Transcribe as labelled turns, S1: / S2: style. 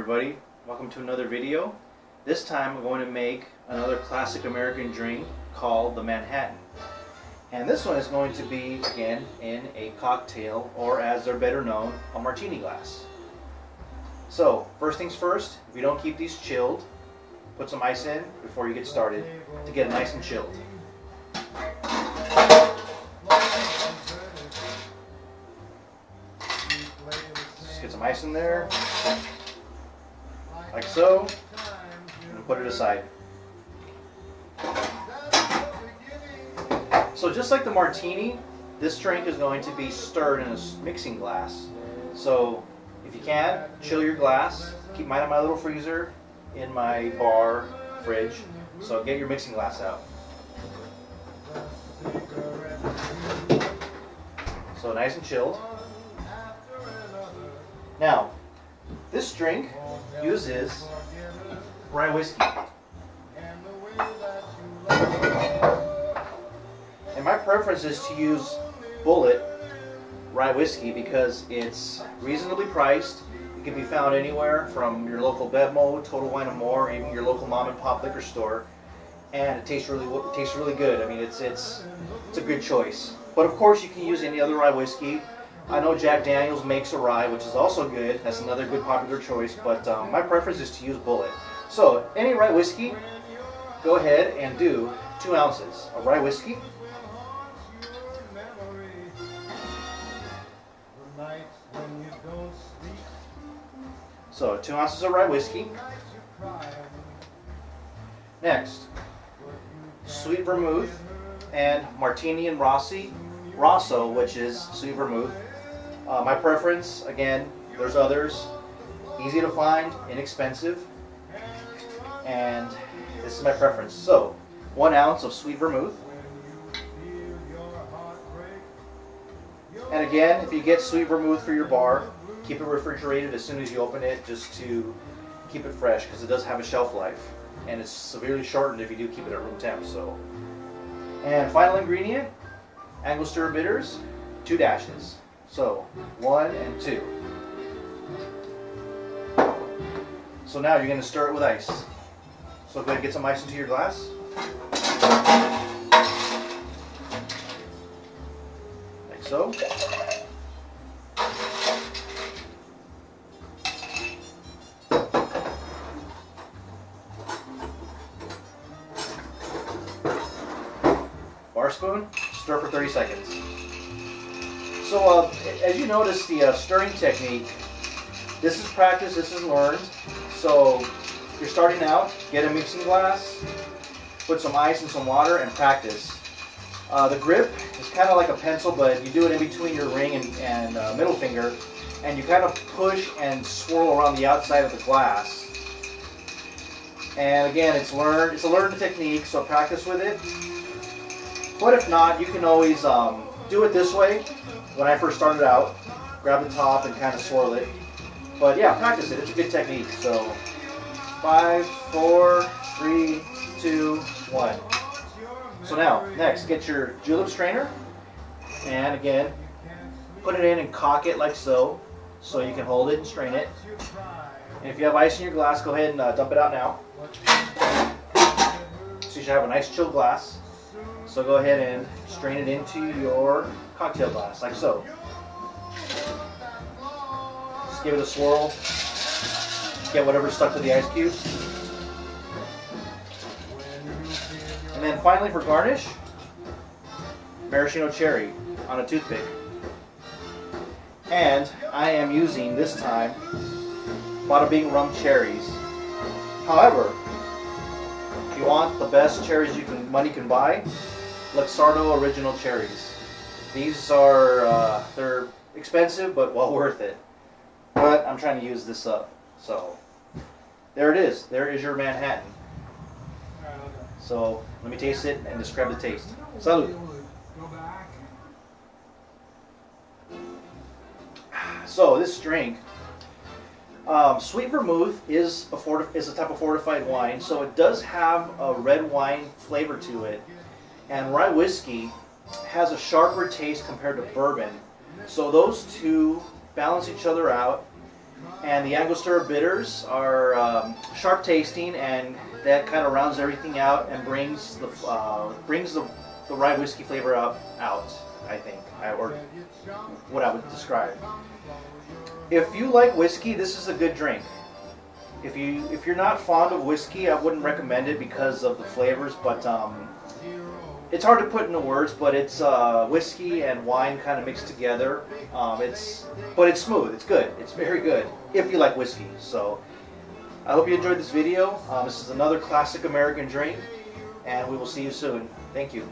S1: everybody, welcome to another video. This time I'm going to make another classic American drink called the Manhattan. And this one is going to be, again, in a cocktail, or as they're better known, a martini glass. So, first things first, if you don't keep these chilled, put some ice in before you get started to get it nice and chilled. Just get some ice in there, like so, and put it aside. So just like the martini, this drink is going to be stirred in a mixing glass. So if you can, chill your glass. Keep mine in my little freezer in my bar fridge. So get your mixing glass out. So nice and chilled. Now, this drink uses rye whiskey. And my preference is to use Bullet rye whiskey because it's reasonably priced. It can be found anywhere from your local Bevmo, Total Wine & More, or even your local mom and pop liquor store. And it tastes really good. I mean, it's a good choice. But of course, you can use any other rye whiskey. I know Jack Daniel's makes a rye, which is also good. That's another good popular choice. But my preference is to use Bullet. So any rye whiskey, go ahead and do 2 ounces of rye whiskey. So 2 ounces of rye whiskey. Next, Sweet Vermouth and Martini and Rosso, which is Sweet Vermouth. My preference, again, there's others. Easy to find, inexpensive, and this is my preference. So 1 ounce of Sweet Vermouth. And again, if you get Sweet Vermouth for your bar, keep it refrigerated as soon as you open it, just to keep it fresh, because it does have a shelf life, and it's severely shortened if you do keep it at room temp. So, and final ingredient, Angostura Bitters, 2 dashes. So 1 and 2. So now you're going to stir it with ice. So go ahead and get some ice into your glass. Like so. Bar spoon, stir for 30 seconds. So as you notice, the stirring technique, this is practice, this is learned. So if you're starting out, get a mixing glass, put some ice and some water, and practice. The grip is kind of like a pencil, but you do it in between your ring and middle finger, and you kind of push and swirl around the outside of the glass. And again, it's a learned technique, so practice with it. But if not, you can always do it this way. When I first started out, grab the top and kind of swirl it. But yeah, practice it. It's a good technique. So 5, 4, 3, 2, 1. So now, next, get your julep strainer, and again, put it in and cock it like so you can hold it and strain it. And if you have ice in your glass, go ahead and dump it out now. So you should have a nice chilled glass. So go ahead and strain it into your cocktail glass, like so. Just give it a swirl. Get whatever's stuck to the ice cube. And then finally for garnish, maraschino cherry on a toothpick. And I am using, this time, Bada Bing rum cherries. However, if you want the best cherries money can buy, Luxardo original cherries. These are, they're expensive, but well worth it. But I'm trying to use this up. So, there it is. There is your Manhattan. So, let me taste it and describe the taste. Salud. So, this drink, Sweet Vermouth is a type of fortified wine, so it does have a red wine flavor to it. And rye whiskey has a sharper taste compared to bourbon. So those two balance each other out. And the Angostura Bitters are sharp tasting, and that kind of rounds everything out and brings the rye whiskey flavor out. I think, or what I would describe. If you like whiskey, this is a good drink. If you're not fond of whiskey, I wouldn't recommend it because of the flavors. But it's hard to put into words. But it's whiskey and wine kind of mixed together. But it's smooth. It's good. It's very good if you like whiskey. So I hope you enjoyed this video. This is another classic American drink, and we will see you soon. Thank you.